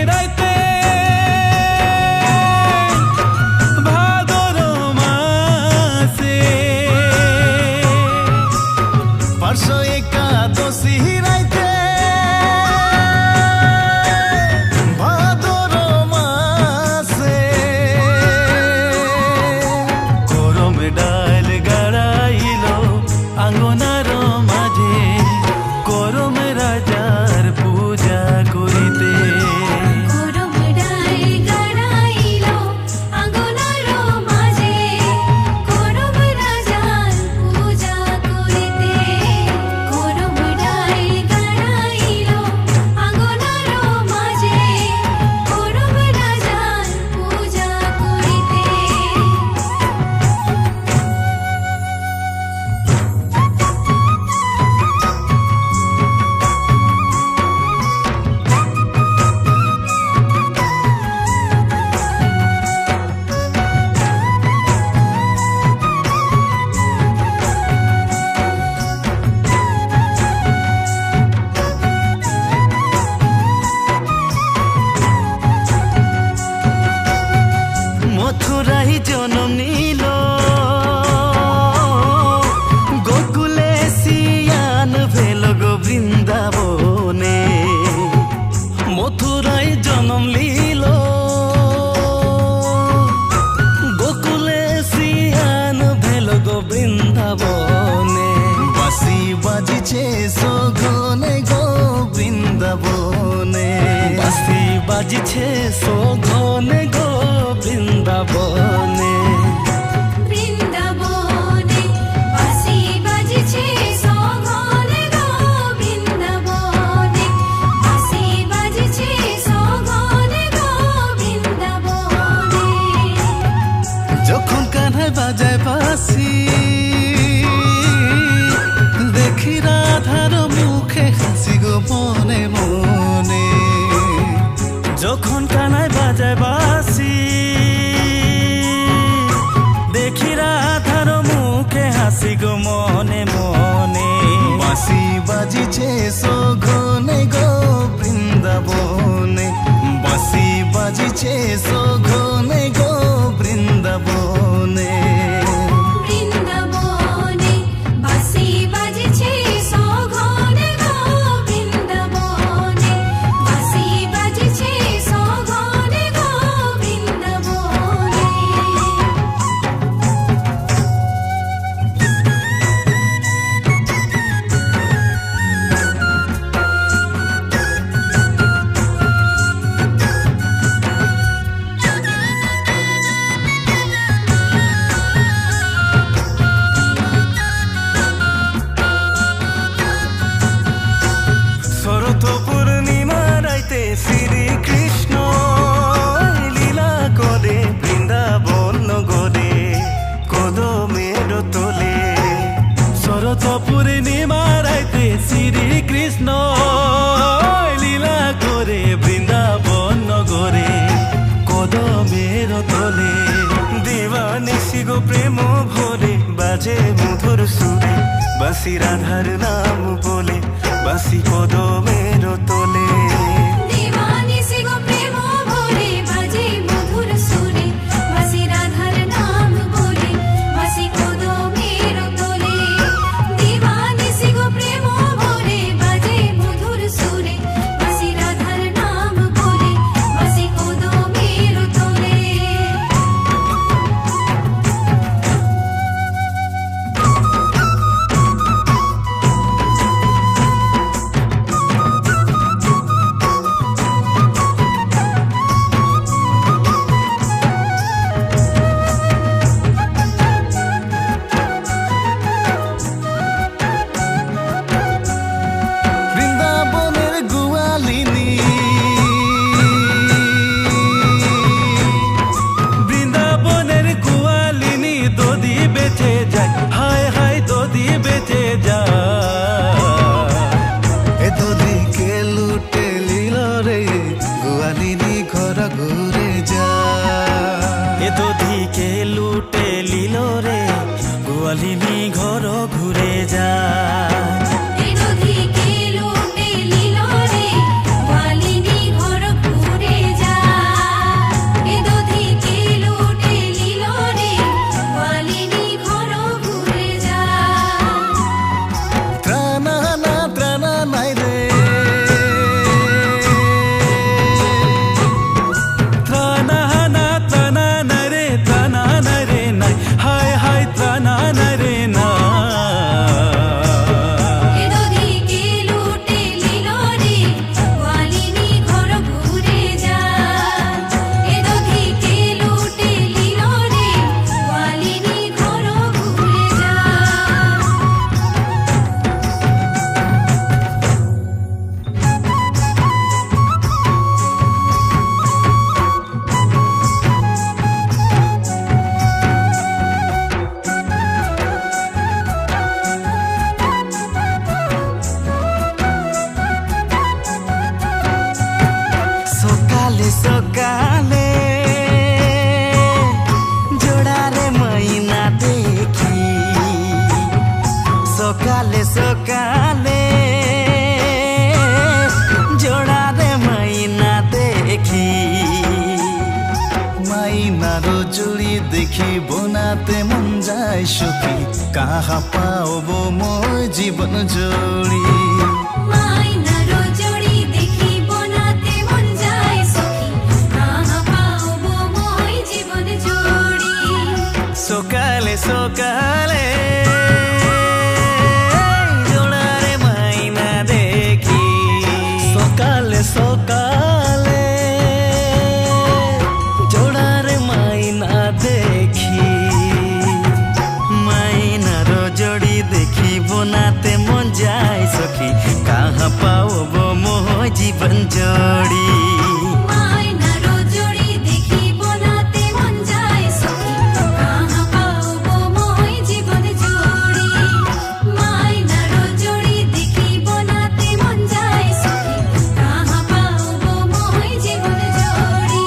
রাইতে ভাদর মাসে পার্শ্ব একাদশী রাইতে ভাদর মাসে করম ডাল গাড়াইল আঙ্গনার মাঝে করম রাজার পূজা করিতে মথুরাই জনম নিল গোকুলে সিয়ান ভেল গো বৃন্দাবনে মথুরাই জনম লিল গোকুলে সিয়ান ভেল গো বৃন্দাবনে বাঁশি বাজিছে সঘনে গো বৃন্দাবনে বাঁশি বাজিছে সঘনে গো বৃন্দাবনে বাঁশি বাজিছে সঘনে গো বৃন্দাবনে বাঁশি বাজিছে সঘনে গো বৃন্দাবনে যখন কান্হায় বাজায় বাঁশি দেখি রাধার মুখে হাসি গো মনে মনে যখন কানায় বাজায় বাঁশি দেখি রাধার মুখে হাসি গো মনে মনে বাঁশি বাজিছে সঘনে গো বৃন্দাবনে বাঁশি বাজিছে সঘনে গো বৃন্দাবনে বাঁশি বাজিছে সঘনে গো বৃন্দাবনে বাঁশি বাজিছে সঘনে গো বৃন্দাবনে শরৎ পূর্ণিমা রাইতে শ্রীকৃষ্ণ লীলা করে বৃন্দাবন নগরে কদমের তোলে শরৎ পূর্ণিমা রাইতে শ্রীকৃষ্ণ লীলা করে বৃন্দাবন নগরে কদমের তোলে দিবানিশি গো প্রেম ভরে বাজে মধুর সুরে বাঁশি রাধার নাম বলে বাঁশি কদমের তোলে দিবানিশি গো প্রেম ভরে বাজে মধুর সুরে বাঁশি রাধার নাম বলে বাঁশি কদমের তোলে দিবানিশি গো প্রেম ভরে বাজে মধুর সুরে বাঁশি রাধার নাম বলে বাঁশি কদমের তোলে গোয়ালিনী ঘর ঘুরে যায়। এ নদীকে লুটে নিল রে, গোয়ালিনী ঘর ঘুরে সকালে সকালে জোড়ারে মাইনা দেখি সকালে সকালে জোড়ারে মাইনা দেখি মাইনার জুড়ি দেখি বনাতে মন যায় সুখী কাহা পাওব মই জীবন জুড়ি মাইনার জুড়ি দেখি বনাতে মন যায় সুখী কাহা পাওব মই জীবন জুড়ি সকালে সকালে জোড়ারে মাইনা দেখি সকালে সকালে জোড়ারে মাইনা দেখি মাইনার জড়ি দেখি বনাতে মন যায় সখী কাহা পাওব মই জীবন জড়ি মাইনার জুড়ি দেখি বনাতে মন যায় সুখী কাহা পাওব মই জীবন জুড়ি মাইনার জুড়ি দেখি বনাতে মন যায় সুখী কাহা পাওব মই জীবন জুড়ি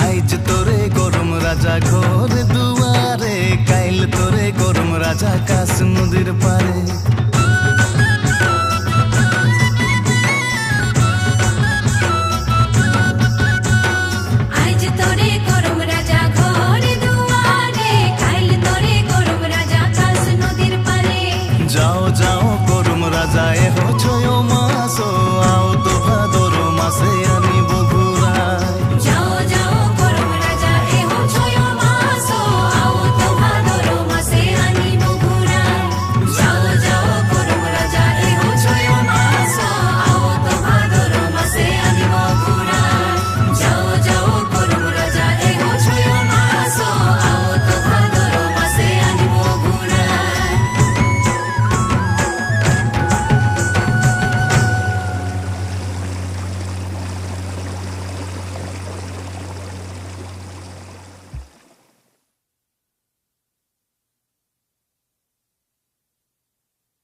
আইজ তোরে গরম রাজা ঘর দুয়ারে কাইল তোরে গরম রাজা কাশ নদীর পারে আইজ তোরে গরম রাজা ঘরে দুয়ারে কাইল তোরে গরম রাজা কাশ নদীর পারে যাও যাও গরম রাজা এ হো ছয় মাস আও তো ভাদর মাসে